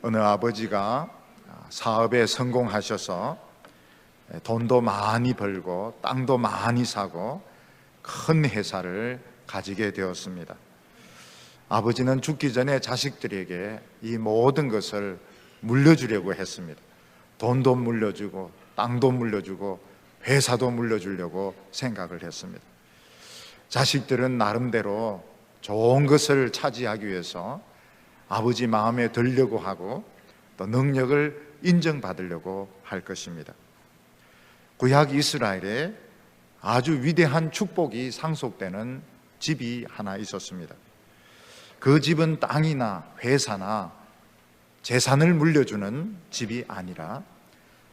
어느 아버지가 사업에 성공하셔서 돈도 많이 벌고 땅도 많이 사고 큰 회사를 가지게 되었습니다. 아버지는 죽기 전에 자식들에게 이 모든 것을 물려주려고 했습니다. 돈도 물려주고 땅도 물려주고 회사도 물려주려고 생각을 했습니다. 자식들은 나름대로 좋은 것을 차지하기 위해서 아버지 마음에 들려고 하고 또 능력을 인정받으려고 할 것입니다. 구약 이스라엘에 아주 위대한 축복이 상속되는 집이 하나 있었습니다. 그 집은 땅이나 회사나 재산을 물려주는 집이 아니라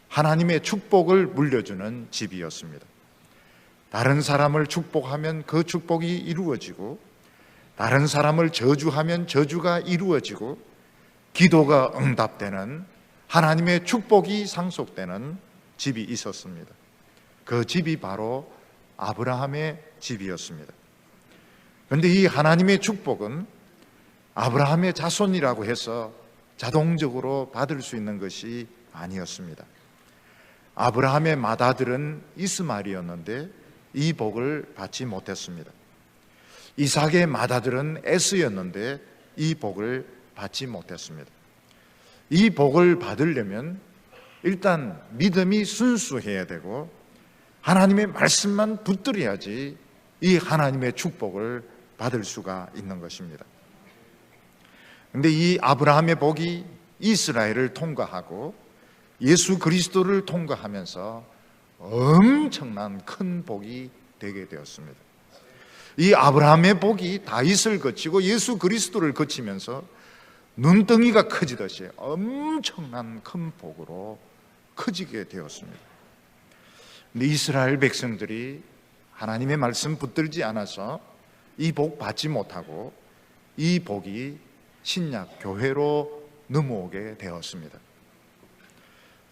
하나님의 축복을 물려주는 집이었습니다. 다른 사람을 축복하면 그 축복이 이루어지고, 다른 사람을 저주하면 저주가 이루어지고, 기도가 응답되는 하나님의 축복이 상속되는 집이 있었습니다. 그 집이 바로 아브라함의 집이었습니다. 그런데 이 하나님의 축복은 아브라함의 자손이라고 해서 자동적으로 받을 수 있는 것이 아니었습니다. 아브라함의 맏아들은 이스마엘이었는데 이 복을 받지 못했습니다. 이삭의 맏아들은 에스였는데 이 복을 받지 못했습니다. 이 복을 받으려면 일단 믿음이 순수해야 되고 하나님의 말씀만 붙들어야지 이 하나님의 축복을 받을 수가 있는 것입니다. 그런데 이 아브라함의 복이 이스라엘을 통과하고 예수 그리스도를 통과하면서 엄청난 큰 복이 되게 되었습니다. 이 아브라함의 복이 다윗을 거치고 예수 그리스도를 거치면서 눈덩이가 커지듯이 엄청난 큰 복으로 커지게 되었습니다. 근데 이스라엘 백성들이 하나님의 말씀 붙들지 않아서 이 복 받지 못하고 이 복이 신약 교회로 넘어오게 되었습니다.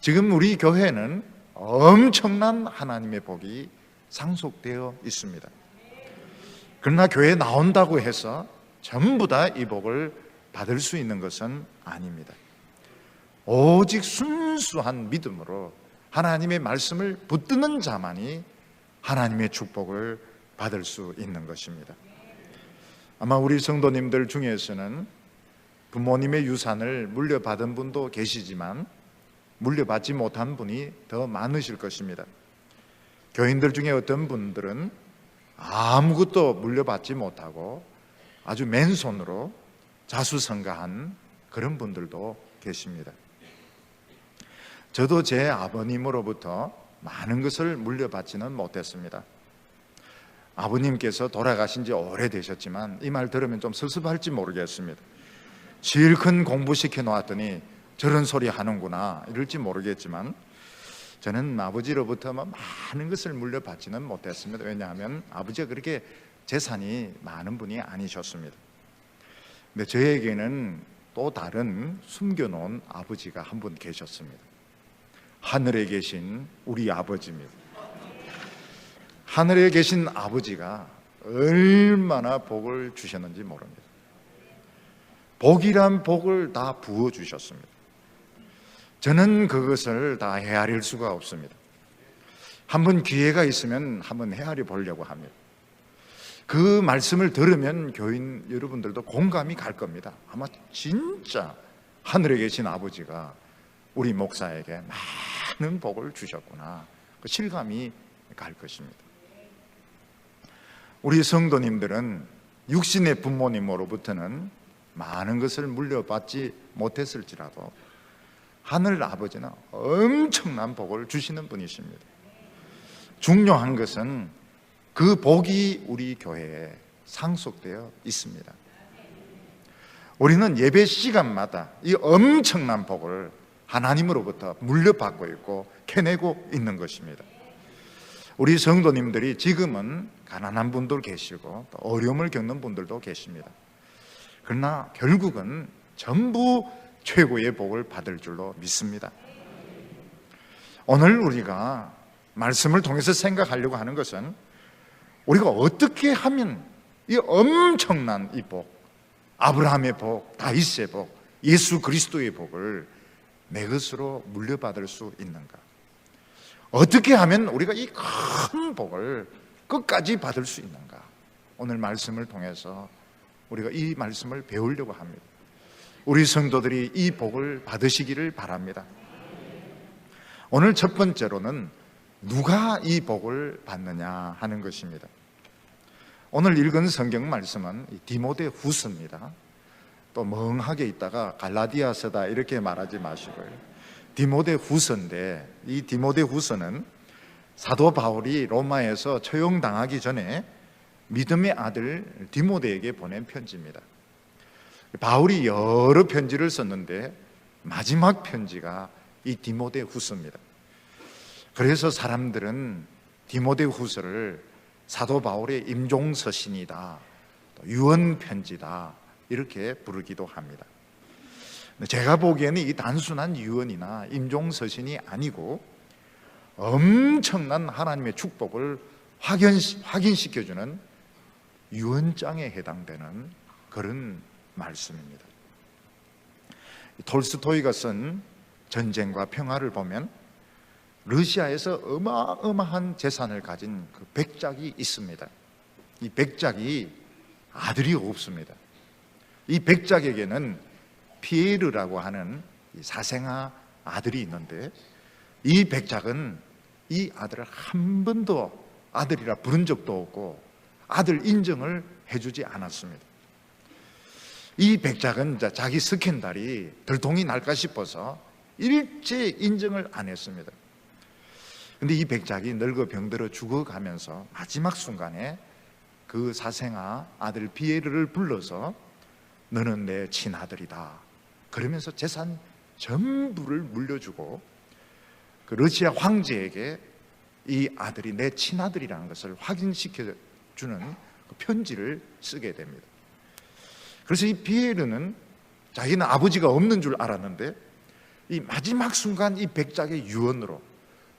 지금 우리 교회는 엄청난 하나님의 복이 상속되어 있습니다. 그러나 교회에 나온다고 해서 전부 다 이 복을 받을 수 있는 것은 아닙니다. 오직 순수한 믿음으로 하나님의 말씀을 붙드는 자만이 하나님의 축복을 받을 수 있는 것입니다. 아마 우리 성도님들 중에서는 부모님의 유산을 물려받은 분도 계시지만 물려받지 못한 분이 더 많으실 것입니다. 교인들 중에 어떤 분들은 아무것도 물려받지 못하고 아주 맨손으로 자수성가한 그런 분들도 계십니다. 저도 제 아버님으로부터 많은 것을 물려받지는 못했습니다. 아버님께서 돌아가신 지 오래되셨지만 이 말 들으면 좀 섭섭할지 모르겠습니다. 실컷 공부시켜 놓았더니 저런 소리 하는구나 이럴지 모르겠지만 저는 아버지로부터 많은 것을 물려받지는 못했습니다. 왜냐하면 아버지가 그렇게 재산이 많은 분이 아니셨습니다. 근데 저에게는 또 다른 숨겨놓은 아버지가 한 분 계셨습니다. 하늘에 계신 우리 아버지입니다. 하늘에 계신 아버지가 얼마나 복을 주셨는지 모릅니다. 복이란 복을 다 부어주셨습니다. 저는 그것을 다 헤아릴 수가 없습니다. 한번 기회가 있으면 한번 헤아려 보려고 합니다. 그 말씀을 들으면 교인 여러분들도 공감이 갈 겁니다. 아마 진짜 하늘에 계신 아버지가 우리 목사에게 많은 복을 주셨구나, 그 실감이 갈 것입니다. 우리 성도님들은 육신의 부모님으로부터는 많은 것을 물려받지 못했을지라도 하늘 아버지는 엄청난 복을 주시는 분이십니다. 중요한 것은 그 복이 우리 교회에 상속되어 있습니다. 우리는 예배 시간마다 이 엄청난 복을 하나님으로부터 물려받고 있고 캐내고 있는 것입니다. 우리 성도님들이 지금은 가난한 분도 계시고 또 어려움을 겪는 분들도 계십니다. 그러나 결국은 전부 최고의 복을 받을 줄로 믿습니다. 오늘 우리가 말씀을 통해서 생각하려고 하는 것은 우리가 어떻게 하면 이 엄청난 이 복, 아브라함의 복, 다윗의 복, 예수 그리스도의 복을 내 것으로 물려받을 수 있는가? 어떻게 하면 우리가 이 큰 복을 끝까지 받을 수 있는가? 오늘 말씀을 통해서 우리가 이 말씀을 배우려고 합니다. 우리 성도들이 이 복을 받으시기를 바랍니다. 오늘 첫 번째로는 누가 이 복을 받느냐 하는 것입니다. 오늘 읽은 성경 말씀은 디모데 후서입니다. 또 멍하게 있다가 갈라디아서다 이렇게 말하지 마시고요. 디모데 후서인데, 이 디모데 후서는 사도 바울이 로마에서 처형당하기 전에 믿음의 아들 디모데에게 보낸 편지입니다. 바울이 여러 편지를 썼는데 마지막 편지가 이 디모데 후서입니다. 그래서 사람들은 디모데 후서를 사도 바울의 임종서신이다, 유언 편지다 이렇게 부르기도 합니다. 제가 보기에는 이 단순한 유언이나 임종서신이 아니고 엄청난 하나님의 축복을 확인시켜주는 유언장에 해당되는 그런 말씀입니다. 톨스토이가 쓴 전쟁과 평화를 보면 러시아에서 어마어마한 재산을 가진 그 백작이 있습니다. 이 백작이 아들이 없습니다. 이 백작에게는 피에르라고 하는 사생아 아들이 있는데, 이 백작은 이 아들을 한 번도 아들이라 부른 적도 없고 아들 인정을 해주지 않았습니다. 이 백작은 자기 스캔들이 들통이 날까 싶어서 일제 인정을 안 했습니다. 근데 이 백작이 늙어 병들어 죽어가면서 마지막 순간에 그 사생아 아들 비에르를 불러서 너는 내 친아들이다 그러면서 재산 전부를 물려주고 그 러시아 황제에게 이 아들이 내 친아들이라는 것을 확인시켜주는 그 편지를 쓰게 됩니다. 그래서 이 비에르는 자기는 아버지가 없는 줄 알았는데 이 마지막 순간 이 백작의 유언으로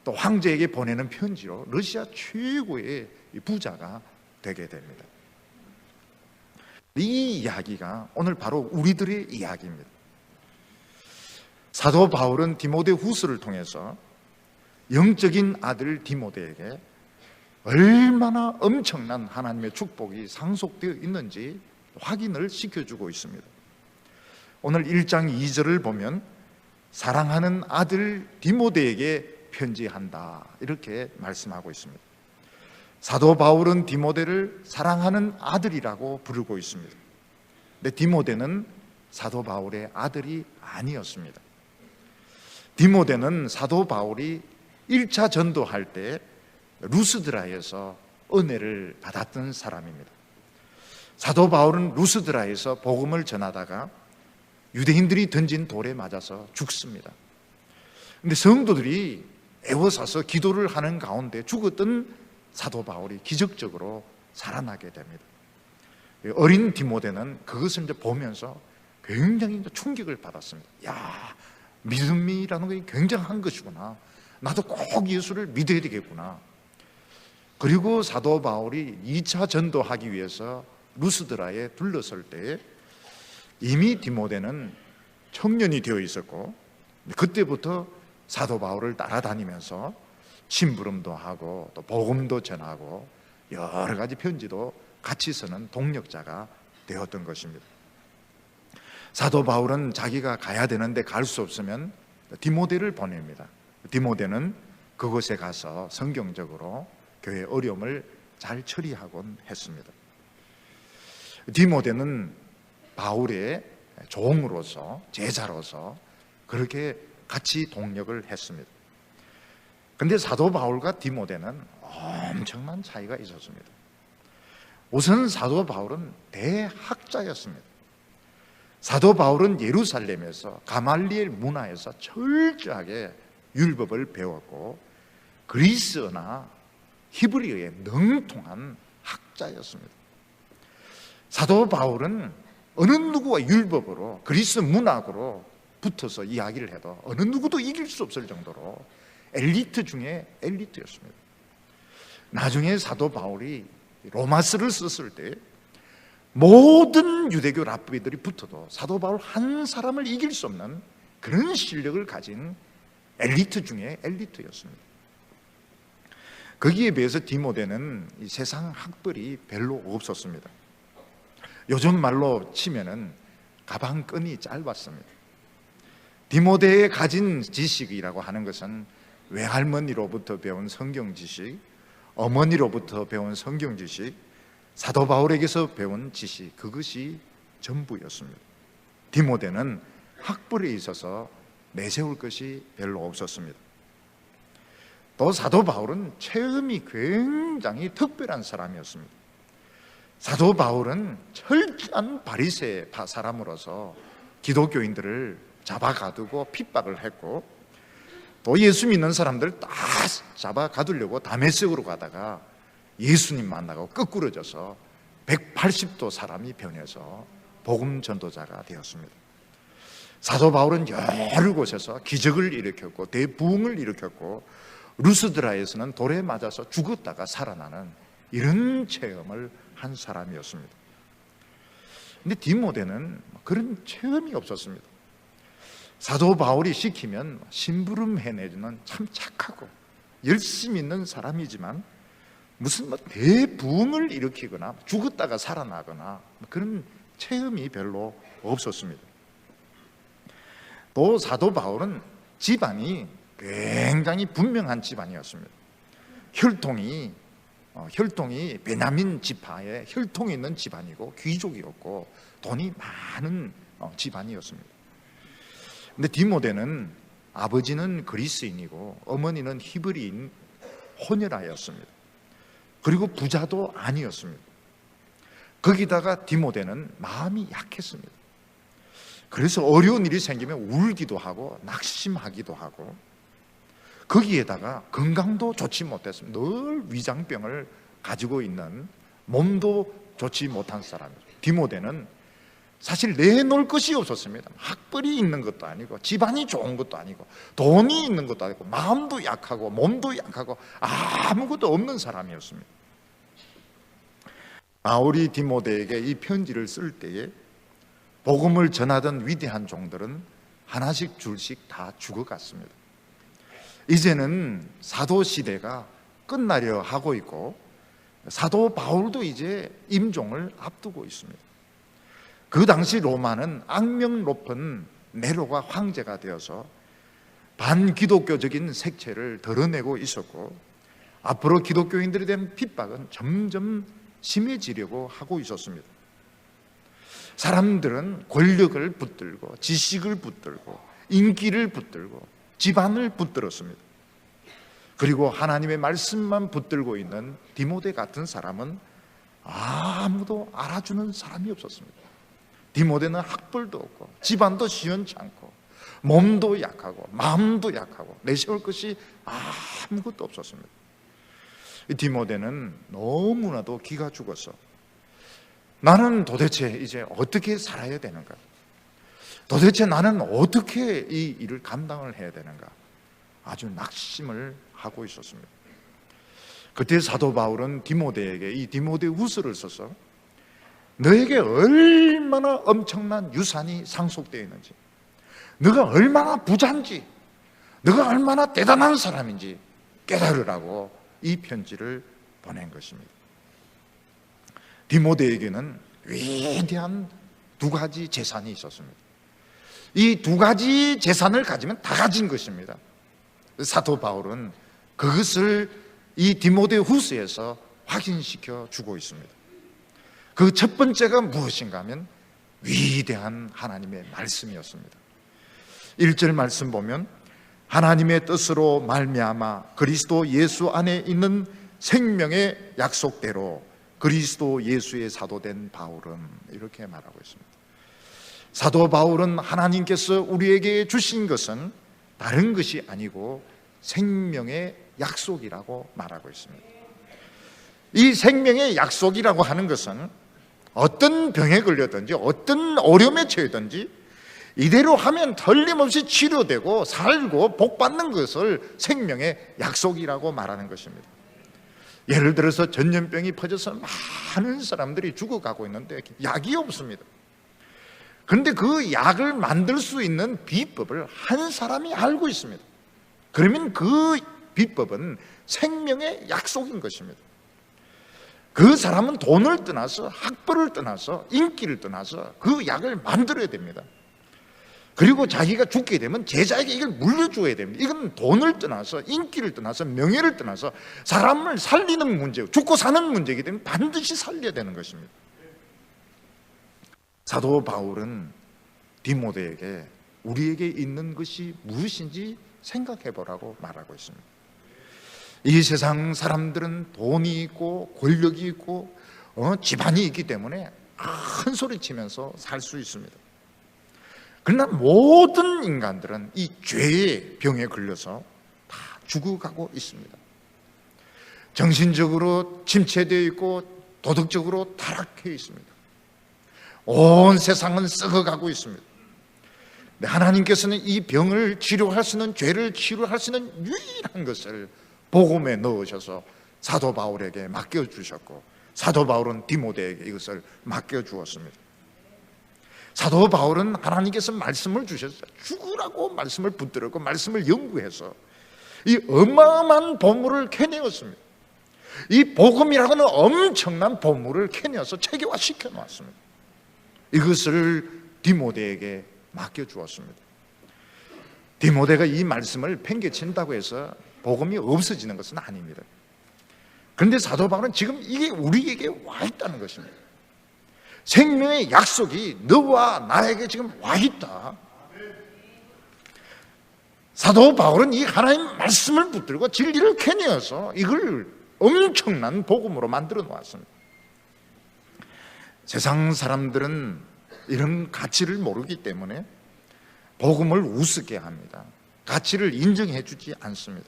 또 황제에게 보내는 편지로 러시아 최고의 부자가 되게 됩니다. 이 이야기가 오늘 바로 우리들의 이야기입니다. 사도 바울은 디모데 후서를 통해서 영적인 아들 디모데에게 얼마나 엄청난 하나님의 축복이 상속되어 있는지 확인을 시켜주고 있습니다. 오늘 1장 2절을 보면 사랑하는 아들 디모데에게 편지한다 이렇게 말씀하고 있습니다. 사도 바울은 디모데를 사랑하는 아들이라고 부르고 있습니다. 근데 디모데는 사도 바울의 아들이 아니었습니다. 디모데는 사도 바울이 1차 전도할 때 루스드라에서 은혜를 받았던 사람입니다. 사도 바울은 루스드라에서 복음을 전하다가 유대인들이 던진 돌에 맞아서 죽습니다. 그런데 성도들이 애워싸서 기도를 하는 가운데 죽었던 사도 바울이 기적적으로 살아나게 됩니다. 어린 디모데는 그것을 이제 보면서 굉장히 충격을 받았습니다. 야, 믿음이라는 것이 굉장한 것이구나. 나도 꼭 예수를 믿어야 되겠구나. 그리고 사도 바울이 2차 전도하기 위해서 루스드라에 둘러설 때 이미 디모데는 청년이 되어 있었고 그때부터 사도 바울을 따라다니면서 심부름도 하고 또 복음도 전하고 여러 가지 편지도 같이 쓰는 동력자가 되었던 것입니다. 사도 바울은 자기가 가야 되는데 갈 수 없으면 디모데를 보냅니다. 디모데는 그곳에 가서 성경적으로 교회의 어려움을 잘 처리하곤 했습니다. 디모데는 바울의 종으로서 제자로서 그렇게 같이 동력을 했습니다. 그런데 사도 바울과 디모데는 엄청난 차이가 있었습니다. 우선 사도 바울은 대학자였습니다. 사도 바울은 예루살렘에서 가말리엘 문화에서 철저하게 율법을 배웠고 그리스어나 히브리어에 능통한 학자였습니다. 사도 바울은 어느 누구와 율법으로 그리스 문학으로 붙어서 이야기를 해도 어느 누구도 이길 수 없을 정도로 엘리트 중에 엘리트였습니다. 나중에 사도 바울이 로마서를 썼을 때 모든 유대교 랍비들이 붙어도 사도 바울 한 사람을 이길 수 없는 그런 실력을 가진 엘리트 중에 엘리트였습니다. 거기에 비해서 디모데는 이 세상 학벌이 별로 없었습니다. 요즘 말로 치면은 가방끈이 짧았습니다. 디모데의 가진 지식이라고 하는 것은 외할머니로부터 배운 성경 지식, 어머니로부터 배운 성경 지식, 사도 바울에게서 배운 지식, 그것이 전부였습니다. 디모데는 학벌에 있어서 내세울 것이 별로 없었습니다. 또 사도 바울은 체험이 굉장히 특별한 사람이었습니다. 사도 바울은 철저한 바리새 사람으로서 기독교인들을 잡아가두고 핍박을 했고, 또 예수 믿는 사람들을 다 잡아가두려고 다메섹으로 가다가 예수님 만나고 거꾸러져서 180도 사람이 변해서 복음 전도자가 되었습니다. 사도 바울은 여러 곳에서 기적을 일으켰고 대부흥을 일으켰고, 루스드라에서는 돌에 맞아서 죽었다가 살아나는 이런 체험을 한 사람이었습니다. 근데 디모데는 그런 체험이 없었습니다. 사도 바울이 시키면 심부름 해내주는 참 착하고 열심히 있는 사람이지만 무슨 대부흥을 일으키거나 죽었다가 살아나거나 그런 체험이 별로 없었습니다. 또 사도 바울은 집안이 굉장히 분명한 집안이었습니다. 혈통이 베냐민 지파의 혈통이 있는 집안이고 귀족이었고 돈이 많은 집안이었습니다. 근데 디모데는 아버지는 그리스인이고 어머니는 히브리인 혼혈아였습니다. 그리고 부자도 아니었습니다. 거기다가 디모데는 마음이 약했습니다. 그래서 어려운 일이 생기면 울기도 하고 낙심하기도 하고, 거기에다가 건강도 좋지 못했습니다. 늘 위장병을 가지고 있는, 몸도 좋지 못한 사람이죠. 디모데는 사실 내놓을 것이 없었습니다. 학벌이 있는 것도 아니고 집안이 좋은 것도 아니고 돈이 있는 것도 아니고 마음도 약하고 몸도 약하고 아무것도 없는 사람이었습니다. 바울이 디모데에게 이 편지를 쓸 때에 복음을 전하던 위대한 종들은 하나씩 줄씩 다 죽어갔습니다. 이제는 사도 시대가 끝나려 하고 있고 사도 바울도 이제 임종을 앞두고 있습니다. 그 당시 로마는 악명 높은 네로가 황제가 되어서 반기독교적인 색채를 드러내고 있었고, 앞으로 기독교인들에 대한 핍박은 점점 심해지려고 하고 있었습니다. 사람들은 권력을 붙들고 지식을 붙들고 인기를 붙들고 집안을 붙들었습니다. 그리고 하나님의 말씀만 붙들고 있는 디모데 같은 사람은 아무도 알아주는 사람이 없었습니다. 디모데는 학벌도 없고 집안도 시원찮고 몸도 약하고 마음도 약하고 내세울 것이 아무것도 없었습니다. 디모데는 너무나도 기가 죽어서 나는 도대체 이제 어떻게 살아야 되는가? 도대체 나는 어떻게 이 일을 감당을 해야 되는가? 아주 낙심을 하고 있었습니다. 그때 사도 바울은 디모데에게 이 디모데후서를 써서 너에게 얼마나 엄청난 유산이 상속되어 있는지, 너가 얼마나 부자인지, 너가 얼마나 대단한 사람인지 깨달으라고 이 편지를 보낸 것입니다. 디모데에게는 위대한 두 가지 재산이 있었습니다. 이 두 가지 재산을 가지면 다 가진 것입니다. 사도 바울은 그것을 이 디모데후서에서 확인시켜 주고 있습니다. 그 첫 번째가 무엇인가 하면 위대한 하나님의 말씀이었습니다. 1절 말씀 보면 하나님의 뜻으로 말미암아 그리스도 예수 안에 있는 생명의 약속대로 그리스도 예수의 사도된 바울은, 이렇게 말하고 있습니다. 사도 바울은 하나님께서 우리에게 주신 것은 다른 것이 아니고 생명의 약속이라고 말하고 있습니다. 이 생명의 약속이라고 하는 것은 어떤 병에 걸렸든지 어떤 어려움에 처해든지 이대로 하면 틀림없이 치료되고 살고 복받는 것을 생명의 약속이라고 말하는 것입니다. 예를 들어서 전염병이 퍼져서 많은 사람들이 죽어가고 있는데 약이 없습니다. 그런데 그 약을 만들 수 있는 비법을 한 사람이 알고 있습니다. 그러면 그 비법은 생명의 약속인 것입니다. 그 사람은 돈을 떠나서, 학벌을 떠나서, 인기를 떠나서 그 약을 만들어야 됩니다. 그리고 자기가 죽게 되면 제자에게 이걸 물려줘야 됩니다. 이건 돈을 떠나서, 인기를 떠나서, 명예를 떠나서 사람을 살리는 문제, 죽고 사는 문제이기 때문에 반드시 살려야 되는 것입니다. 사도 바울은 디모데에게 우리에게 있는 것이 무엇인지 생각해 보라고 말하고 있습니다. 이 세상 사람들은 돈이 있고 권력이 있고 집안이 있기 때문에 큰 소리 치면서 살 수 있습니다. 그러나 모든 인간들은 이 죄의 병에 걸려서 다 죽어가고 있습니다. 정신적으로 침체되어 있고 도덕적으로 타락해 있습니다. 온 세상은 썩어가고 있습니다. 하나님께서는 이 병을 치료할 수 있는, 죄를 치료할 수 있는 유일한 것을 복음에 넣으셔서 사도 바울에게 맡겨주셨고, 사도 바울은 디모데에게 이것을 맡겨주었습니다. 사도 바울은 하나님께서 말씀을 주셔서 죽으라고 말씀을 붙들었고 말씀을 연구해서 이 어마어마한 보물을 캐내었습니다. 이 복음이라고는 엄청난 보물을 캐내어서 체계화시켜 놓았습니다. 이것을 디모데에게 맡겨주었습니다. 디모데가 이 말씀을 팽개친다고 해서 복음이 없어지는 것은 아닙니다. 그런데 사도 바울은 지금 이게 우리에게 와 있다는 것입니다. 생명의 약속이 너와 나에게 지금 와 있다. 사도 바울은 이 하나님 말씀을 붙들고 진리를 캐내어서 이걸 엄청난 복음으로 만들어 놓았습니다. 세상 사람들은 이런 가치를 모르기 때문에 복음을 우습게 합니다. 가치를 인정해 주지 않습니다.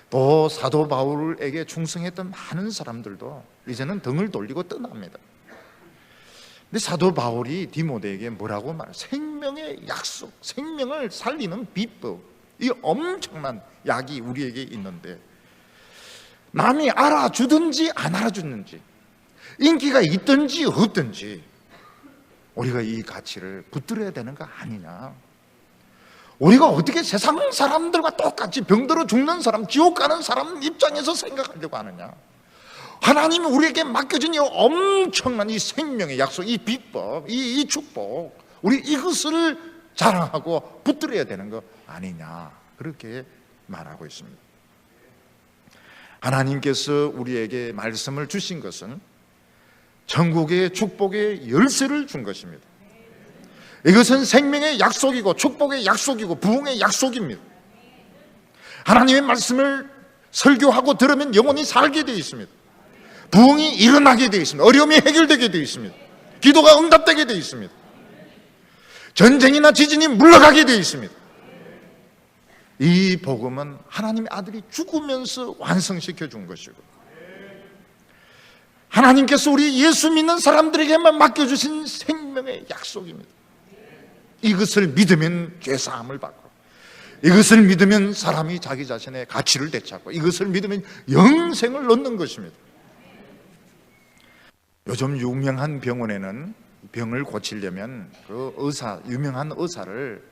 또 사도 바울에게 충성했던 많은 사람들도 이제는 등을 돌리고 떠납니다. 근데 사도 바울이 디모데에게 뭐라고 말해요? 생명의 약속, 생명을 살리는 비법, 이 엄청난 약이 우리에게 있는데 남이 알아주든지 안 알아주든지, 인기가 있든지 없든지 우리가 이 가치를 붙들어야 되는 거 아니냐. 우리가 어떻게 세상 사람들과 똑같이 병들어 죽는 사람, 지옥 가는 사람 입장에서 생각하려고 하느냐. 하나님이 우리에게 맡겨준 이 엄청난 이 생명의 약속, 이 비법, 이 축복, 우리 이것을 자랑하고 붙들어야 되는 거 아니냐, 그렇게 말하고 있습니다. 하나님께서 우리에게 말씀을 주신 것은 천국의 축복의 열쇠를 준 것입니다. 이것은 생명의 약속이고 축복의 약속이고 부흥의 약속입니다. 하나님의 말씀을 설교하고 들으면 영혼이 살게 되어 있습니다. 부흥이 일어나게 되어 있습니다. 어려움이 해결되게 되어 있습니다. 기도가 응답되게 되어 있습니다. 전쟁이나 지진이 물러가게 되어 있습니다. 이 복음은 하나님의 아들이 죽으면서 완성시켜 준 것이고, 하나님께서 우리 예수 믿는 사람들에게만 맡겨주신 생명의 약속입니다. 이것을 믿으면 죄사함을 받고, 이것을 믿으면 사람이 자기 자신의 가치를 되찾고, 이것을 믿으면 영생을 얻는 것입니다. 요즘 유명한 병원에는 병을 고치려면 그 의사, 유명한 의사를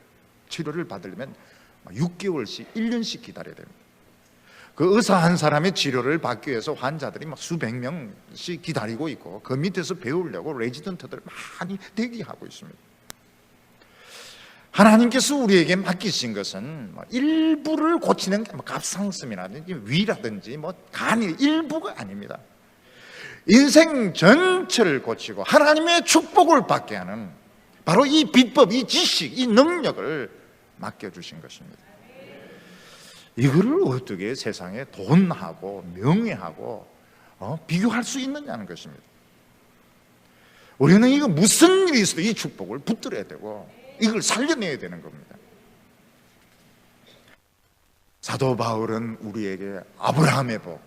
치료를 받으려면 6개월씩, 1년씩 기다려야 됩니다. 그 의사 한 사람의 치료를 받기 위해서 환자들이 막 수백 명씩 기다리고 있고, 그 밑에서 배우려고 레지던트들 많이 대기하고 있습니다. 하나님께서 우리에게 맡기신 것은 일부를 고치는 게 갑상선이라든지 위라든지 간이 일부가 아닙니다. 인생 전체를 고치고 하나님의 축복을 받게 하는 바로 이 비법, 이 지식, 이 능력을 맡겨주신 것입니다. 이거를 어떻게 세상에 돈하고 명예하고 비교할 수 있느냐는 것입니다. 우리는 이거 무슨 일이 있어도 이 축복을 붙들어야 되고 이걸 살려내야 되는 겁니다. 사도 바울은 우리에게 아브라함의 복,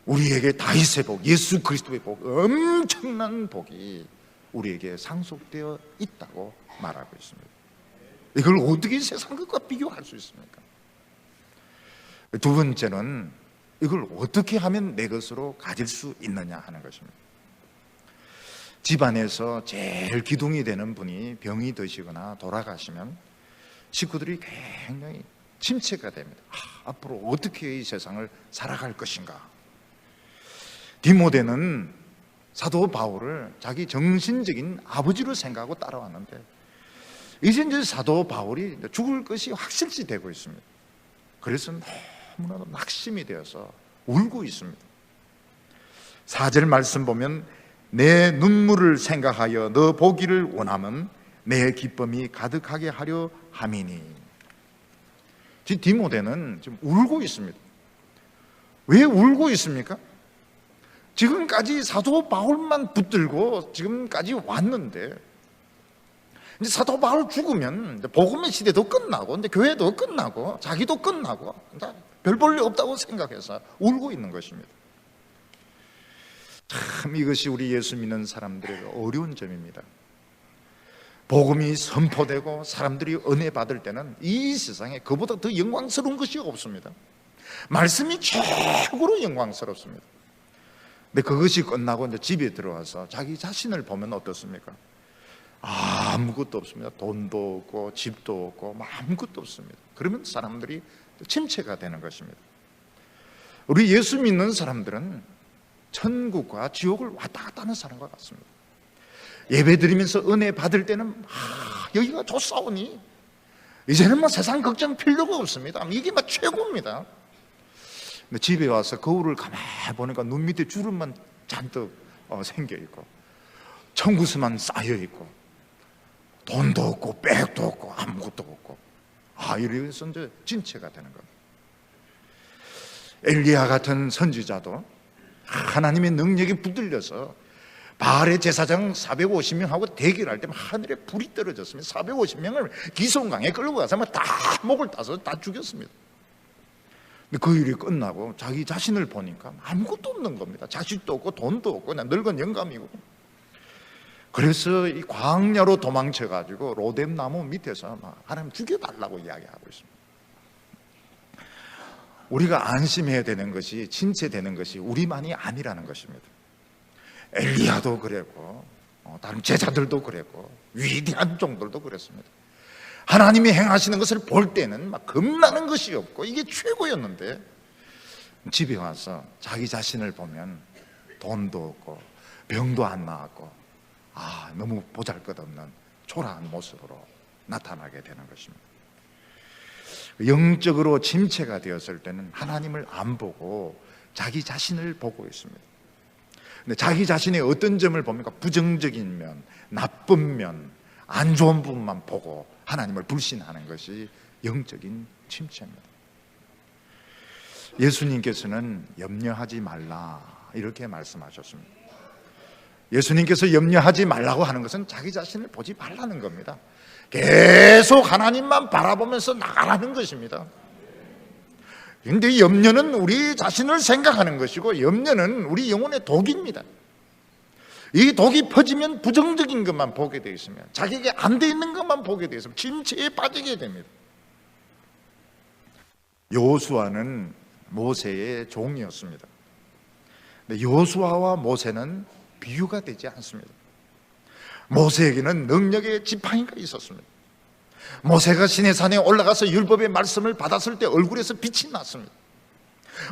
우리에게 다윗의 복, 예수 그리스도의 복, 엄청난 복이 우리에게 상속되어 있다고 말하고 있습니다. 이걸 어떻게 세상 것과 비교할 수 있습니까? 두 번째는 이걸 어떻게 하면 내 것으로 가질 수 있느냐 하는 것입니다. 집안에서 제일 기둥이 되는 분이 병이 드시거나 돌아가시면 식구들이 굉장히 침체가 됩니다. 앞으로 어떻게 이 세상을 살아갈 것인가. 디모데는 사도 바울을 자기 정신적인 아버지로 생각하고 따라왔는데 이제 사도 바울이 죽을 것이 확실시 되고 있습니다. 그래서 너무나도 낙심이 되어서 울고 있습니다. 4절 말씀 보면 내 눈물을 생각하여 너 보기를 원하면 내 기쁨이 가득하게 하려 함이니. 지금 디모데는 지금 울고 있습니다. 왜 울고 있습니까? 지금까지 사도 바울만 붙들고 지금까지 왔는데 이제 사도 바울 죽으면 복음의 시대도 끝나고 이제 교회도 끝나고 자기도 끝나고 별 볼 일 없다고 생각해서 울고 있는 것입니다. 참 이것이 우리 예수 믿는 사람들의 어려운 점입니다. 복음이 선포되고 사람들이 은혜 받을 때는 이 세상에 그보다 더 영광스러운 것이 없습니다. 말씀이 최고로 영광스럽습니다. 근데 그것이 끝나고 이제 집에 들어와서 자기 자신을 보면 어떻습니까? 아무것도 없습니다. 돈도 없고 집도 없고 아무것도 없습니다. 그러면 사람들이 침체가 되는 것입니다. 우리 예수 믿는 사람들은 천국과 지옥을 왔다 갔다 하는 사람과 같습니다. 예배 드리면서 은혜 받을 때는 여기가 좋사오니 이제는 세상 걱정 필요가 없습니다. 이게 최고입니다. 근데 집에 와서 거울을 가만히 보니까 눈 밑에 주름만 잔뜩 생겨 있고 청구서만 쌓여 있고 돈도 없고 백도 없고 아무것도 없고 이래서 이제 진체가 되는 겁니다. 엘리야 같은 선지자도 하나님의 능력이 붙들려서 바알의 제사장 450명하고 대결할 때 하늘에 불이 떨어졌습니다. 450명을 기송강에 끌고 가서 다 목을 따서 다 죽였습니다. 근데 그 일이 끝나고 자기 자신을 보니까 아무것도 없는 겁니다. 자식도 없고 돈도 없고 그냥 늙은 영감이고. 그래서 이 광야로 도망쳐가지고 로뎀 나무 밑에서 하나님 죽여달라고 이야기하고 있습니다. 우리가 안심해야 되는 것이 진체되는 것이 우리만이 아니라는 것입니다. 엘리야도 그랬고 다른 제자들도 그랬고 위대한 종들도 그랬습니다. 하나님이 행하시는 것을 볼 때는 겁나는 것이 없고 이게 최고였는데 집에 와서 자기 자신을 보면 돈도 없고 병도 안 나았고 너무 보잘것없는 초라한 모습으로 나타나게 되는 것입니다. 영적으로 침체가 되었을 때는 하나님을 안 보고 자기 자신을 보고 있습니다. 근데 자기 자신의 어떤 점을 봅니까? 부정적인 면, 나쁜 면, 안 좋은 부분만 보고 하나님을 불신하는 것이 영적인 침체입니다. 예수님께서는 염려하지 말라 이렇게 말씀하셨습니다. 예수님께서 염려하지 말라고 하는 것은 자기 자신을 보지 말라는 겁니다. 계속 하나님만 바라보면서 나가라는 것입니다. 그런데 염려는 우리 자신을 생각하는 것이고 염려는 우리 영혼의 독입니다. 이 독이 퍼지면 부정적인 것만 보게 되어 있으면 자기에게 안 돼 있는 것만 보게 되어 있으면 침체에 빠지게 됩니다. 여호수아는 모세의 종이었습니다. 근데 여호수아와 모세는 비유가 되지 않습니다. 모세에게는 능력의 지팡이가 있었습니다. 모세가 시내산에 올라가서 율법의 말씀을 받았을 때 얼굴에서 빛이 났습니다.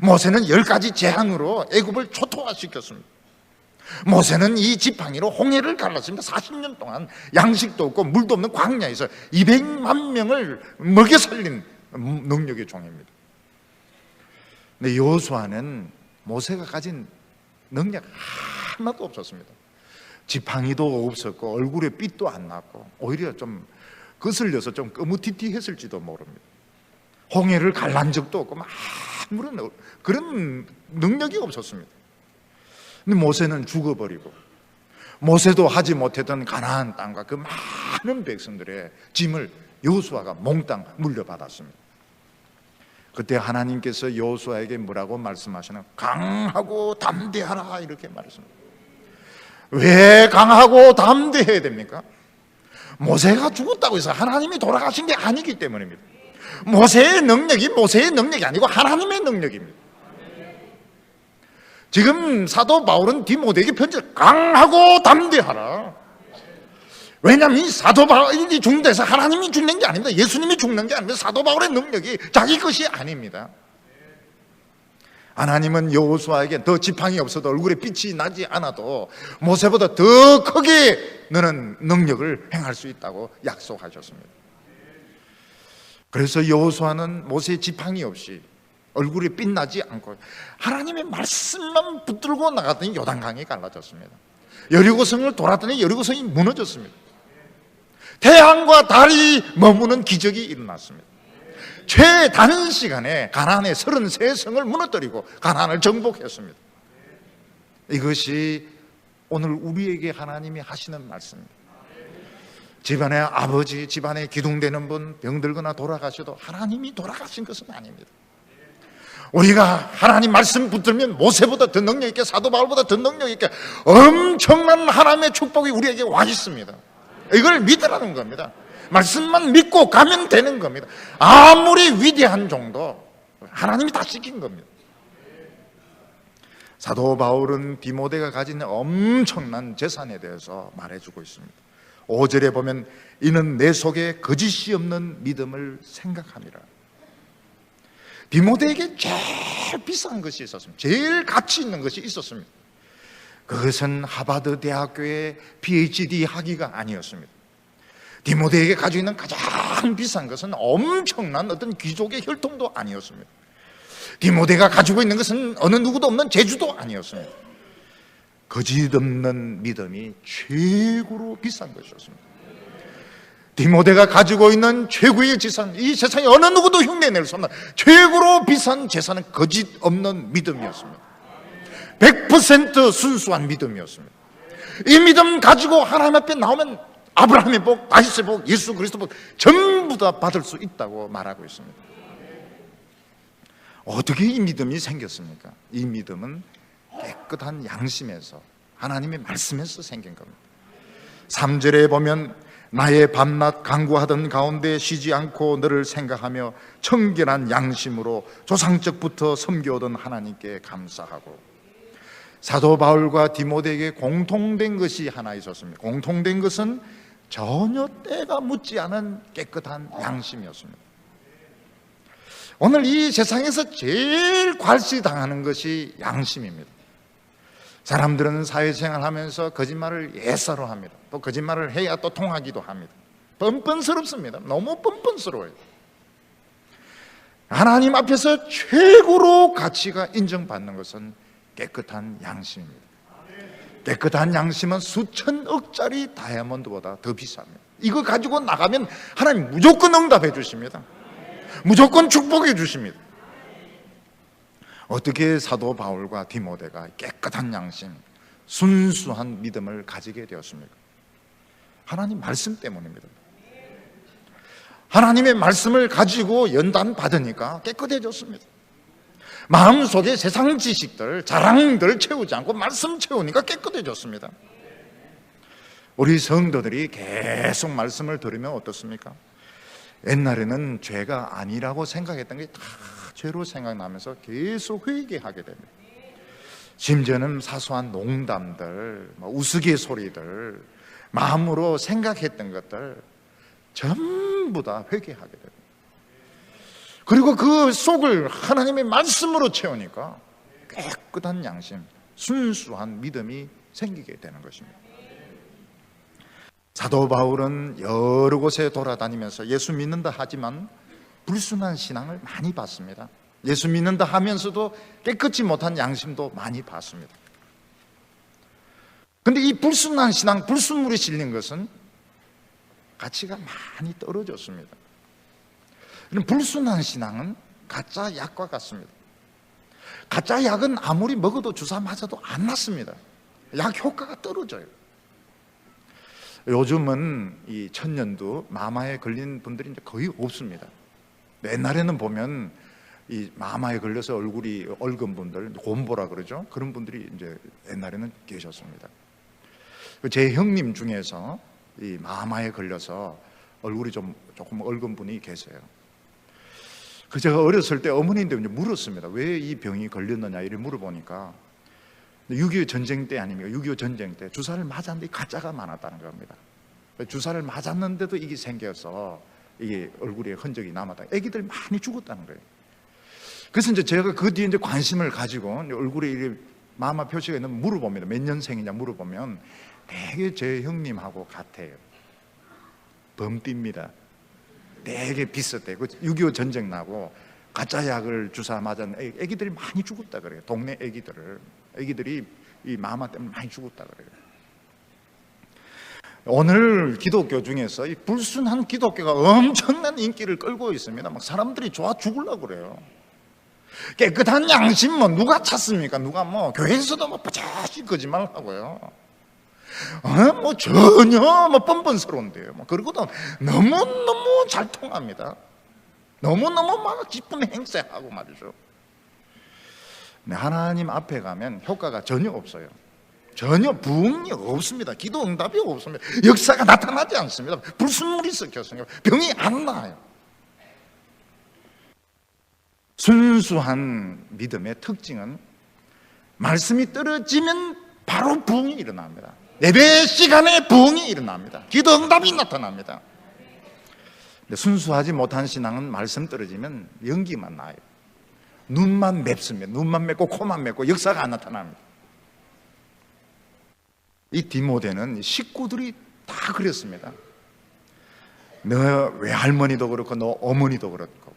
모세는 10가지 재앙으로 애굽을 초토화시켰습니다. 모세는 이 지팡이로 홍해를 갈랐습니다. 40년 동안 양식도 없고 물도 없는 광야에서 200만 명을 먹여 살린 능력의 종입니다. 근데 여호수아는 모세가 가진 능력 하나도 없었습니다. 지팡이도 없었고 얼굴에 빛도 안 났고 오히려 좀 거슬려서 좀 거무튀튀했을지도 모릅니다. 홍해를 갈란 적도 없고 아무런 그런 능력이 없었습니다. 근데 모세는 죽어버리고 모세도 하지 못했던 가나안 땅과 그 많은 백성들의 짐을 여호수아가 몽땅 물려받았습니다. 그때 하나님께서 여호수아에게 뭐라고 말씀하시나? 강하고 담대하라 이렇게 말했습니다. 왜 강하고 담대해야 됩니까? 모세가 죽었다고 해서 하나님이 돌아가신 게 아니기 때문입니다. 모세의 능력이 모세의 능력이 아니고 하나님의 능력입니다. 지금 사도 바울은 디모데에게 편지를 강하고 담대하라. 왜냐하면 이 사도 바울이 죽는 데서 하나님이 죽는 게 아닙니다. 예수님이 죽는 게 아닙니다. 사도 바울의 능력이 자기 것이 아닙니다. 하나님은 여호수아에게 더 지팡이 없어도 얼굴에 빛이 나지 않아도 모세보다 더 크게 너는 능력을 행할 수 있다고 약속하셨습니다. 그래서 여호수아는 모세의 지팡이 없이 얼굴에 빛나지 않고 하나님의 말씀만 붙들고 나갔더니 요단강이 갈라졌습니다. 여리고성을 돌았더니 여리고성이 무너졌습니다. 태양과 달이 머무는 기적이 일어났습니다. 최단시간에 가나안의 33성을 무너뜨리고 가나안을 정복했습니다. 이것이 오늘 우리에게 하나님이 하시는 말씀입니다. 집안의 아버지, 집안에 기둥되는 분, 병들거나 돌아가셔도 하나님이 돌아가신 것은 아닙니다. 우리가 하나님 말씀 붙들면 모세보다 더 능력 있게, 사도 바울보다 더 능력 있게 엄청난 하나님의 축복이 우리에게 와 있습니다. 이걸 믿으라는 겁니다. 말씀만 믿고 가면 되는 겁니다. 아무리 위대한 정도 하나님이 다 시킨 겁니다. 사도 바울은 디모데가 가진 엄청난 재산에 대해서 말해주고 있습니다. 5절에 보면 이는 내 속에 거짓이 없는 믿음을 생각함이라. 디모데에게 제일 비싼 것이 있었습니다. 제일 가치 있는 것이 있었습니다. 그것은 하버드 대학교의 PhD 학위가 아니었습니다. 디모데에게 가지고 있는 가장 비싼 것은 엄청난 어떤 귀족의 혈통도 아니었습니다. 디모데가 가지고 있는 것은 어느 누구도 없는 재주도 아니었습니다. 거짓 없는 믿음이 최고로 비싼 것이었습니다. 디모데가 가지고 있는 최고의 재산, 이 세상에 어느 누구도 흉내낼 수 없는 최고로 비싼 재산은 거짓 없는 믿음이었습니다. 100% 순수한 믿음이었습니다. 이 믿음 가지고 하나님 앞에 나오면 아브라함의 복, 다윗의 복, 예수 그리스도 복 전부 다 받을 수 있다고 말하고 있습니다. 어떻게 이 믿음이 생겼습니까? 이 믿음은 깨끗한 양심에서, 하나님의 말씀에서 생긴 겁니다. 3절에 보면 나의 밤낮 간구하던 가운데 쉬지 않고 너를 생각하며 청결한 양심으로 조상적부터 섬겨오던 하나님께 감사하고. 사도 바울과 디모데에게 공통된 것이 하나 있었습니다. 공통된 것은 전혀 때가 묻지 않은 깨끗한 양심이었습니다. 오늘 이 세상에서 제일 괄시당하는 것이 양심입니다. 사람들은 사회생활 하면서 거짓말을 예사로 합니다. 또 거짓말을 해야 또 통하기도 합니다. 뻔뻔스럽습니다. 너무 뻔뻔스러워요. 하나님 앞에서 최고로 가치가 인정받는 것은 깨끗한 양심입니다. 깨끗한 양심은 수천억짜리 다이아몬드보다 더 비쌉니다. 이거 가지고 나가면 하나님 무조건 응답해 주십니다. 무조건 축복해 주십니다. 어떻게 사도 바울과 디모데가 깨끗한 양심, 순수한 믿음을 가지게 되었습니까? 하나님 말씀 때문입니다. 하나님의 말씀을 가지고 연단 받으니까 깨끗해졌습니다. 마음속에 세상 지식들, 자랑들 채우지 않고 말씀 채우니까 깨끗해졌습니다. 우리 성도들이 계속 말씀을 들으면 어떻습니까? 옛날에는 죄가 아니라고 생각했던 게 다 죄로 생각나면서 계속 회개하게 됩니다. 심지어는 사소한 농담들, 우스갯소리들, 마음으로 생각했던 것들 전부 다 회개하게 됩니다. 그리고 그 속을 하나님의 말씀으로 채우니까 깨끗한 양심, 순수한 믿음이 생기게 되는 것입니다. 사도 바울은 여러 곳에 돌아다니면서 예수 믿는다 하지만 불순한 신앙을 많이 봤습니다. 예수 믿는다 하면서도 깨끗이 못한 양심도 많이 봤습니다. 그런데 이 불순한 신앙, 불순물이 실린 것은 가치가 많이 떨어졌습니다. 불순한 신앙은 가짜 약과 같습니다. 가짜 약은 아무리 먹어도 주사 맞아도 안 낫습니다. 약 효과가 떨어져요. 요즘은 이 천년두 마마에 걸린 분들이 이제 거의 없습니다. 옛날에는 보면 이 마마에 걸려서 얼굴이 얼건 분들, 곰보라 그러죠. 그런 분들이 이제 옛날에는 계셨습니다. 제 형님 중에서 이 마마에 걸려서 얼굴이 조금 얼건 분이 계세요. 제가 어렸을 때 어머니한테 물었습니다. 왜 이 병이 걸렸느냐 이렇게 물어보니까 6.25 전쟁 때 아닙니까? 6.25 전쟁 때 주사를 맞았는데 가짜가 많았다는 겁니다. 주사를 맞았는데도 이게 생겨서 이게 얼굴에 흔적이 남았다. 애기들 많이 죽었다는 거예요. 그래서 이제 제가 그 뒤에 이제 관심을 가지고 얼굴에 이렇게 마마 표시가 있는 물어봅니다. 몇 년생이냐 물어보면 되게 제 형님하고 같아요. 범띠입니다. 되게 비슷해. 6.25 전쟁 나고 가짜 약을 주사 맞았는데 애기들이 많이 죽었다 그래요. 동네 애기들이 이 마마 때문에 많이 죽었다 그래요. 오늘 기독교 중에서 이 불순한 기독교가 엄청난 인기를 끌고 있습니다. 막 사람들이 좋아 죽으려고 그래요. 깨끗한 양심 뭐 누가 찾습니까? 누가 뭐 교회에서도 뭐 버젓이 거짓말하고요. 뭐 전혀 뭐 뻔뻔스러운데요. 뭐 그러고도 너무 잘 통합니다. 너무 막 기쁜 행세하고 말이죠. 근데 하나님 앞에 가면 효과가 전혀 없어요. 전혀 부흥이 없습니다. 기도 응답이 없습니다. 역사가 나타나지 않습니다. 불순물이 섞였으니까 병이 안 나아요. 순수한 믿음의 특징은 말씀이 떨어지면 바로 부흥이 일어납니다. 예배 시간에 부흥이 일어납니다. 기도 응답이 나타납니다. 근데 순수하지 못한 신앙은 말씀 떨어지면 연기만 나요. 눈만 맵습니다. 눈만 맵고 코만 맵고 역사가 안 나타납니다. 이 디모데는 식구들이 다 그랬습니다. 너 외할머니도 그렇고 너 어머니도 그렇고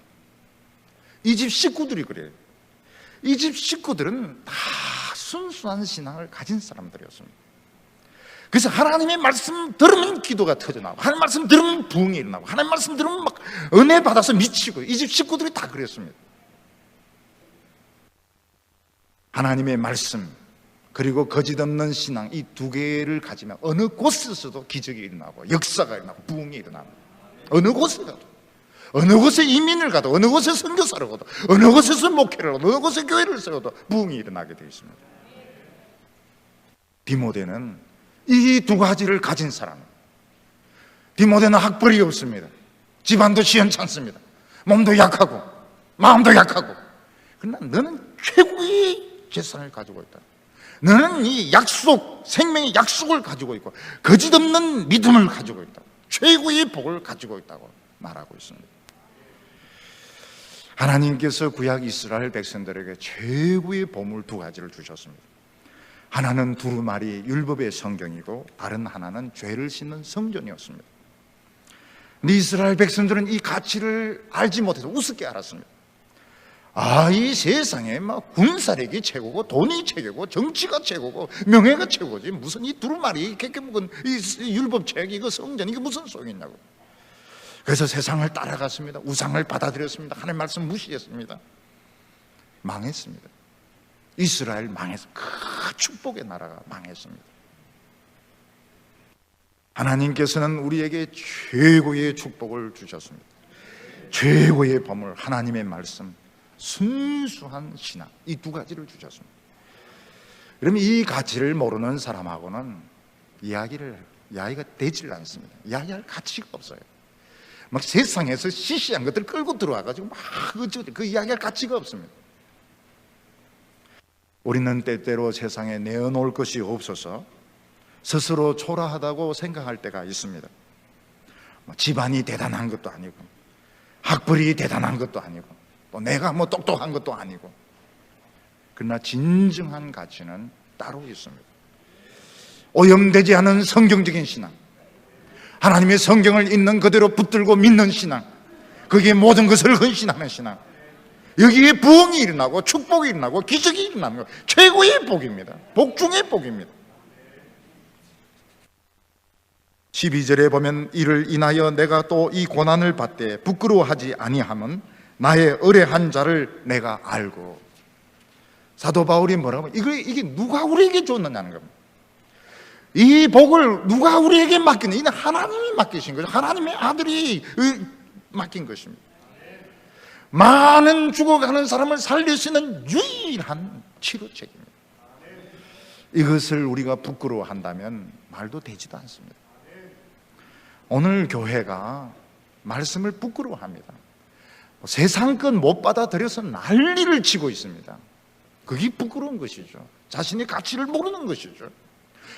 이 집 식구들이 그래요. 이 집 식구들은 다 순수한 신앙을 가진 사람들이었습니다. 그래서 하나님의 말씀 들으면 기도가 터져나오고 하나님 말씀 들으면 부흥이 일어나고 하나님 말씀 들으면 막 은혜 받아서 미치고 이 집 식구들이 다 그랬습니다. 하나님의 말씀 그리고 거짓 없는 신앙 이 두 개를 가지면 어느 곳에서도 기적이 일어나고 역사가 일어나고 부흥이 일어납니다. 어느 곳에 가도 어느 곳에 이민을 가도 어느 곳에 선교사를 가도 어느 곳에서 목회를 하도 어느 곳에 교회를 세워도 부흥이 일어나게 되어 있습니다. 디모데는 이 두 가지를 가진 사람입니다. 디모데는 학벌이 없습니다. 집안도 시원찮습니다. 몸도 약하고 마음도 약하고 그러나 너는 최고의 재산을 가지고 있다. 너는 이 약속, 생명의 약속을 가지고 있고 거짓 없는 믿음을 가지고 있다. 최고의 복을 가지고 있다고 말하고 있습니다. 하나님께서 구약 이스라엘 백성들에게 최고의 보물 두 가지를 주셨습니다. 하나는 두루마리 율법의 성경이고 다른 하나는 죄를 씻는 성전이었습니다. 근데 이스라엘 백성들은 이 가치를 알지 못해서 우습게 알았습니다. 이 세상에 막 군사력이 최고고 돈이 최고고 정치가 최고고 명예가 최고지 무슨 이 두루마리 이렇게 묵은 이 율법책 이거 성전 이게 무슨 소용이냐고. 그래서 세상을 따라갔습니다. 우상을 받아들였습니다. 하나님 말씀 무시했습니다. 망했습니다. 이스라엘 망했습니다. 그 축복의 나라가 망했습니다. 하나님께서는 우리에게 최고의 축복을 주셨습니다. 최고의 보물 하나님의 말씀 순수한 신앙 이 두 가지를 주셨습니다. 그러면 이 가치를 모르는 사람하고는 이야기가 되질 않습니다. 이야기할 가치가 없어요. 막 세상에서 시시한 것들 끌고 들어와가지고 막 그 이야기할 가치가 없습니다. 우리는 때때로 세상에 내어놓을 것이 없어서 스스로 초라하다고 생각할 때가 있습니다. 집안이 대단한 것도 아니고 학벌이 대단한 것도 아니고 또 내가 뭐 똑똑한 것도 아니고 그러나 진정한 가치는 따로 있습니다. 오염되지 않은 성경적인 신앙 하나님의 성경을 있는 그대로 붙들고 믿는 신앙 거기에 모든 것을 헌신하는 신앙 여기에 부흥이 일어나고 축복이 일어나고 기적이 일어나는 것 최고의 복입니다. 복 중의 복입니다. 12절에 보면 이를 인하여 내가 또 이 고난을 받되 부끄러워하지 아니함은 나의 의뢰한 자를 내가 알고 사도 바울이 뭐라고 이게 누가 우리에게 줬느냐는 겁니다. 이 복을 누가 우리에게 맡기는 이는 하나님이 맡기신 거죠. 하나님의 아들이 맡긴 것입니다. 많은 죽어가는 사람을 살릴 수 있는 유일한 치료책입니다. 이것을 우리가 부끄러워한다면 말도 되지도 않습니다. 오늘 교회가 말씀을 부끄러워합니다. 세상 것 못 받아들여서 난리를 치고 있습니다. 그게 부끄러운 것이죠. 자신의 가치를 모르는 것이죠.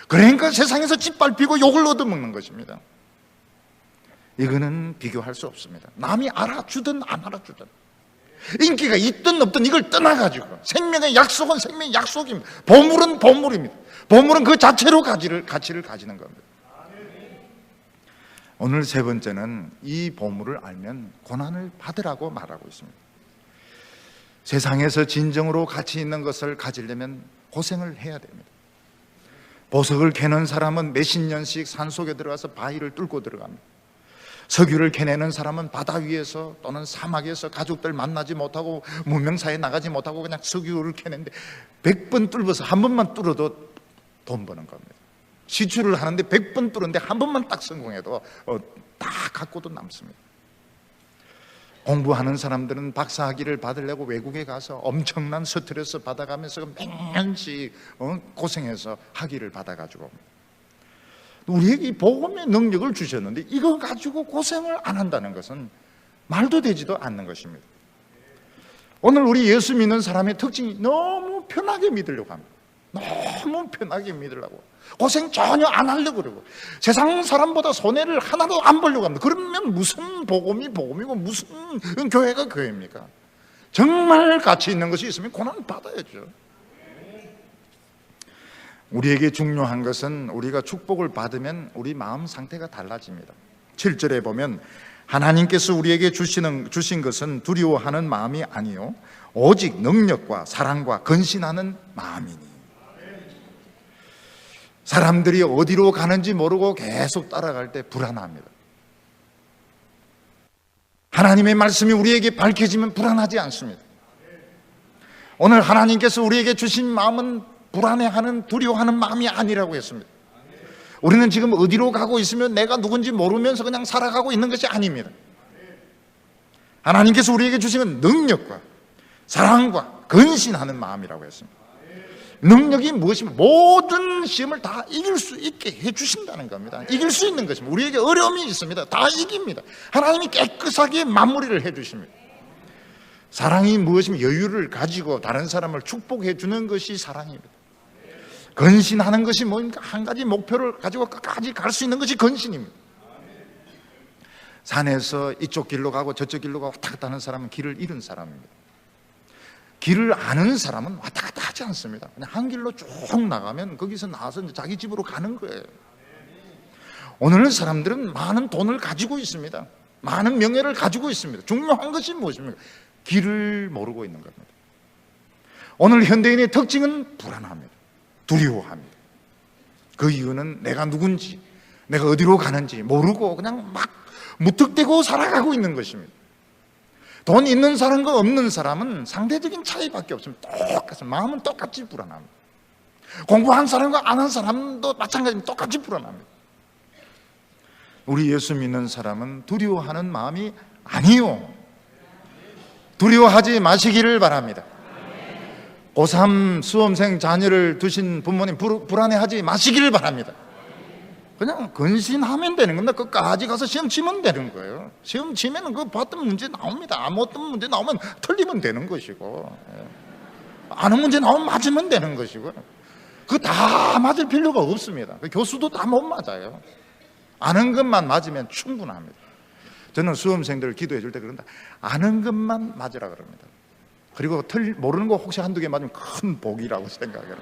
그러니까 세상에서 짓밟히고 욕을 얻어먹는 것입니다. 이거는 비교할 수 없습니다. 남이 알아주든 안 알아주든, 인기가 있든 없든 이걸 떠나가지고 생명의 약속은 생명의 약속입니다. 보물은 보물입니다. 보물은 그 자체로 가치를 가지는 겁니다. 오늘 세 번째는 이 보물을 알면 고난을 받으라고 말하고 있습니다. 세상에서 진정으로 가치 있는 것을 가지려면 고생을 해야 됩니다. 보석을 캐는 사람은 몇십 년씩 산속에 들어가서 바위를 뚫고 들어갑니다. 석유를 캐내는 사람은 바다 위에서 또는 사막에서 가족들 만나지 못하고 문명사에 나가지 못하고 그냥 석유를 캐내는데 100번 뚫어서 한 번만 뚫어도 돈 버는 겁니다. 시추를 하는데 100번 뚫었는데 한 번만 딱 성공해도 다 갖고도 남습니다. 공부하는 사람들은 박사학위를 받으려고 외국에 가서 엄청난 스트레스 받아가면서 몇 년씩 고생해서 학위를 받아가지고 우리에게 이 복음의 능력을 주셨는데 이거 가지고 고생을 안 한다는 것은 말도 되지도 않는 것입니다. 오늘 우리 예수 믿는 사람의 특징이 너무 편하게 믿으려고 합니다. 너무 편하게 믿으려고, 고생 전혀 안 하려고 그러고, 세상 사람보다 손해를 하나도 안 보려고 합니다. 그러면 무슨 복음이 복음이고 무슨 교회가 교회입니까? 정말 가치 있는 것이 있으면 고난 받아야죠. 우리에게 중요한 것은 우리가 축복을 받으면 우리 마음 상태가 달라집니다. 7절에 보면 하나님께서 우리에게 주신 것은 두려워하는 마음이 아니요 오직 능력과 사랑과 근신하는 마음이니. 사람들이 어디로 가는지 모르고 계속 따라갈 때 불안합니다. 하나님의 말씀이 우리에게 밝혀지면 불안하지 않습니다. 오늘 하나님께서 우리에게 주신 마음은 불안해하는, 두려워하는 마음이 아니라고 했습니다. 우리는 지금 어디로 가고 있으면 내가 누군지 모르면서 그냥 살아가고 있는 것이 아닙니다. 하나님께서 우리에게 주신 건 능력과 사랑과 근신하는 마음이라고 했습니다. 능력이 무엇이면 모든 시험을 다 이길 수 있게 해주신다는 겁니다. 이길 수 있는 것입니다. 우리에게 어려움이 있습니다. 다 이깁니다. 하나님이 깨끗하게 마무리를 해주십니다. 사랑이 무엇이면 여유를 가지고 다른 사람을 축복해 주는 것이 사랑입니다. 근신하는 것이 뭡니까? 한 가지 목표를 가지고 끝까지 갈 수 있는 것이 근신입니다. 산에서 이쪽 길로 가고 저쪽 길로 가고 왔다 갔다 하는 사람은 길을 잃은 사람입니다. 길을 아는 사람은 왔다 갔다 하지 않습니다. 그냥 한 길로 쭉 나가면 거기서 나와서 이제 자기 집으로 가는 거예요. 오늘 사람들은 많은 돈을 가지고 있습니다. 많은 명예를 가지고 있습니다. 중요한 것이 무엇입니까? 길을 모르고 있는 겁니다. 오늘 현대인의 특징은 불안합니다. 두려워합니다. 그 이유는 내가 누군지, 내가 어디로 가는지 모르고 그냥 막 무턱대고 살아가고 있는 것입니다. 돈 있는 사람과 없는 사람은 상대적인 차이밖에 없습니다. 똑같습니다. 마음은 똑같이 불안합니다. 공부한 사람과 안 한 사람도 마찬가지입니다. 똑같이 불안합니다. 우리 예수 믿는 사람은 두려워하는 마음이 아니요, 두려워하지 마시기를 바랍니다. 고3 수험생 자녀를 두신 부모님 불안해하지 마시기를 바랍니다. 그냥 근신하면 되는 겁니다. 끝까지 가서 시험 치면 되는 거예요. 시험 치면 그 봤던 문제 나옵니다. 안 봤던 문제 나오면 틀리면 되는 것이고, 아는 문제 나오면 맞으면 되는 것이고, 그거 다 맞을 필요가 없습니다. 교수도 다 못 맞아요. 아는 것만 맞으면 충분합니다. 저는 수험생들 기도해 줄 때 그런다. 아는 것만 맞으라 그럽니다. 그리고 모르는 거 혹시 한두 개 맞으면 큰 복이라고 생각해요.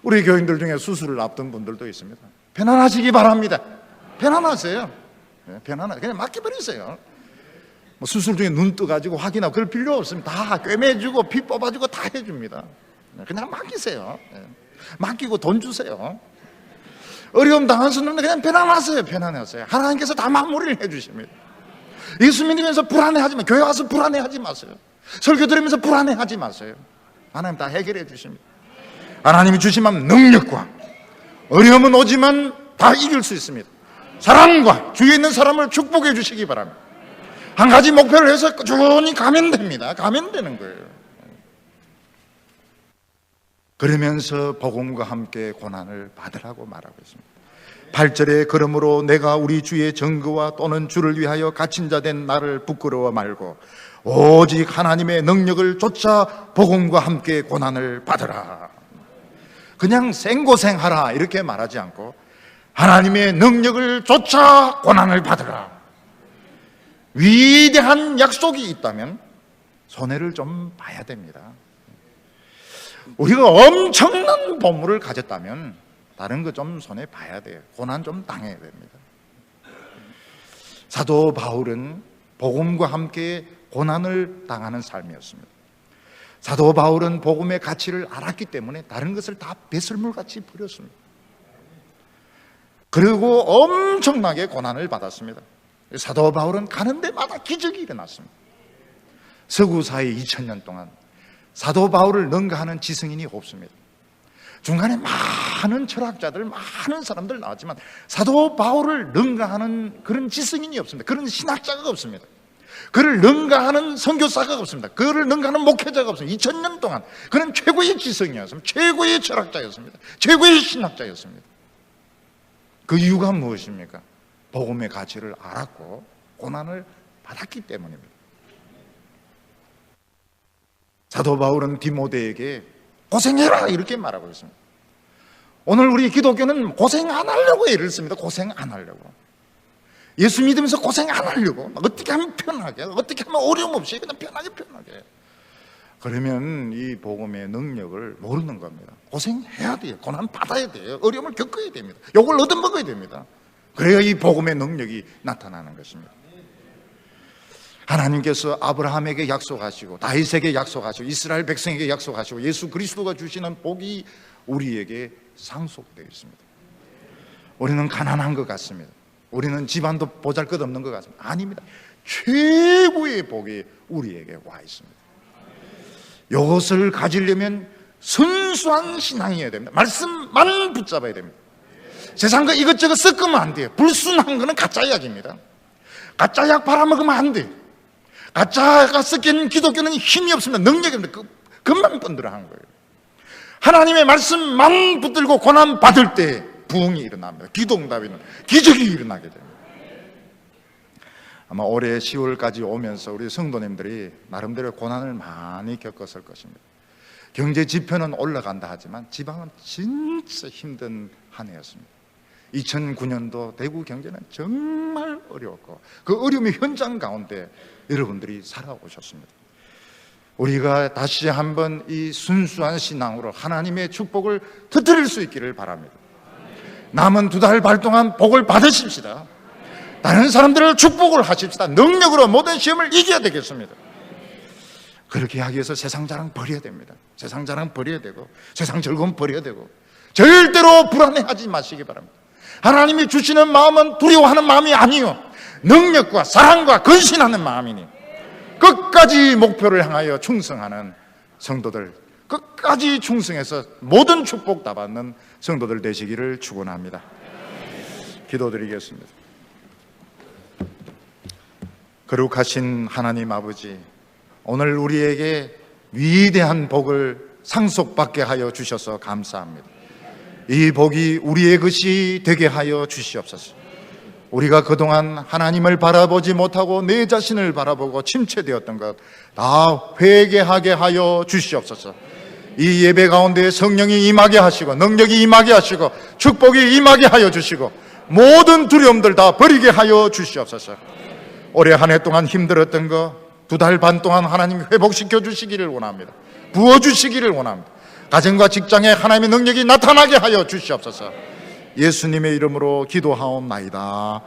우리 교인들 중에 수술을 앞둔 분들도 있습니다. 편안하시기 바랍니다. 편안하세요. 그냥 맡겨버리세요. 뭐 수술 중에 눈 떠가지고 확인하고 그럴 필요 없습니다. 다 꿰매주고 피 뽑아주고 다 해줍니다. 그냥 맡기세요. 맡기고 돈 주세요. 어려움 당한 순간은 그냥 편안하세요. 편안하세요. 하나님께서 다 마무리를 해주십니다. 예수 믿으면서 불안해하지 마세요. 교회 와서 불안해하지 마세요. 설교 들으면서 불안해하지 마세요. 하나님 다 해결해 주십니다. 하나님이 주시면 능력과 어려움은 오지만 다 이길 수 있습니다. 사랑과 주위에 있는 사람을 축복해 주시기 바랍니다. 한 가지 목표를 해서 꾸준히 가면 됩니다. 가면 되는 거예요. 그러면서 복음과 함께 고난을 받으라고 말하고 있습니다. 8절에 그러므로 내가 우리 주의 증거와 또는 주를 위하여 갇힌 자 된 나를 부끄러워 말고 오직 하나님의 능력을 쫓아 복음과 함께 고난을 받으라. 그냥 생고생하라 이렇게 말하지 않고 하나님의 능력을 쫓아 고난을 받으라. 위대한 약속이 있다면 손해를 좀 봐야 됩니다. 우리가 엄청난 보물을 가졌다면 다른 거 좀 손해 봐야 돼요. 고난 좀 당해야 됩니다. 사도 바울은 복음과 함께 고난을 당하는 삶이었습니다. 사도 바울은 복음의 가치를 알았기 때문에 다른 것을 다 배설물같이 버렸습니다. 그리고 엄청나게 고난을 받았습니다. 사도 바울은 가는 데마다 기적이 일어났습니다. 서구사회 2000년 동안 사도 바울을 능가하는 지성인이 없습니다. 중간에 많은 철학자들, 많은 사람들 나왔지만 사도 바울을 능가하는 그런 지성인이 없습니다. 그런 신학자가 없습니다. 그를 능가하는 선교사가 없습니다. 그를 능가하는 목회자가 없습니다. 2000년 동안 그는 최고의 지성이었습니다. 최고의 철학자였습니다. 최고의 신학자였습니다. 그 이유가 무엇입니까? 복음의 가치를 알았고 고난을 받았기 때문입니다. 사도 바울은 디모데에게 고생해라 이렇게 말하고 있습니다. 오늘 우리 기독교는 고생 안 하려고 애를 씁니다. 고생 안 하려고. 예수 믿으면서 고생 안 하려고 어떻게 하면 편하게, 어떻게 하면 어려움 없이 그냥 편하게 그러면 이 복음의 능력을 모르는 겁니다. 고생해야 돼요. 고난 받아야 돼요. 어려움을 겪어야 됩니다. 욕을 얻어먹어야 됩니다. 그래야 이 복음의 능력이 나타나는 것입니다. 하나님께서 아브라함에게 약속하시고 다윗에게 약속하시고 이스라엘 백성에게 약속하시고 예수 그리스도가 주시는 복이 우리에게 상속되어 있습니다. 우리는 가난한 것 같습니다. 우리는 집안도 보잘것없는 것 같습니다. 아닙니다. 최고의 복이 우리에게 와 있습니다. 이것을 가지려면 순수한 신앙이어야 됩니다. 말씀만 붙잡아야 됩니다. 세상과 이것저것 섞으면 안 돼요. 불순한 거는 가짜 약입니다. 가짜 약 팔아먹으면 안 돼요. 가짜가 섞인 기독교는 힘이 없습니다. 능력이 없습니다. 그것만 번들어한 거예요. 하나님의 말씀만 붙들고 고난 받을 때 부흥이 일어납니다. 기도응답이 일어납니다. 기적이 일어나게 됩니다. 아마 올해 10월까지 오면서 우리 성도님들이 나름대로 고난을 많이 겪었을 것입니다. 경제 지표는 올라간다 하지만 지방은 진짜 힘든 한 해였습니다. 2009년도 대구 경제는 정말 어려웠고 그 어려움의 현장 가운데 여러분들이 살아오셨습니다. 우리가 다시 한번 이 순수한 신앙으로 하나님의 축복을 터뜨릴 수 있기를 바랍니다. 남은 2달 반 동안 복을 받으십시다. 다른 사람들을 축복을 하십시다. 능력으로 모든 시험을 이겨야 되겠습니다. 그렇게 하기 위해서 세상 자랑 버려야 됩니다. 세상 자랑 버려야 되고 세상 즐거움 버려야 되고 절대로 불안해하지 마시기 바랍니다. 하나님이 주시는 마음은 두려워하는 마음이 아니요 능력과 사랑과 근신하는 마음이니 끝까지 목표를 향하여 충성하는 성도들, 끝까지 충성해서 모든 축복 다 받는 성도들 되시기를 축원합니다. 기도드리겠습니다. 거룩하신 하나님 아버지, 오늘 우리에게 위대한 복을 상속받게 하여 주셔서 감사합니다. 이 복이 우리의 것이 되게 하여 주시옵소서. 우리가 그동안 하나님을 바라보지 못하고 내 자신을 바라보고 침체되었던 것 다 회개하게 하여 주시옵소서. 이 예배 가운데 성령이 임하게 하시고 능력이 임하게 하시고 축복이 임하게 하여 주시고 모든 두려움들 다 버리게 하여 주시옵소서. 올해 한 해 동안 힘들었던 거 2달 반 동안 하나님 회복시켜 주시기를 원합니다. 부어주시기를 원합니다. 가정과 직장에 하나님의 능력이 나타나게 하여 주시옵소서. 예수님의 이름으로 기도하옵나이다.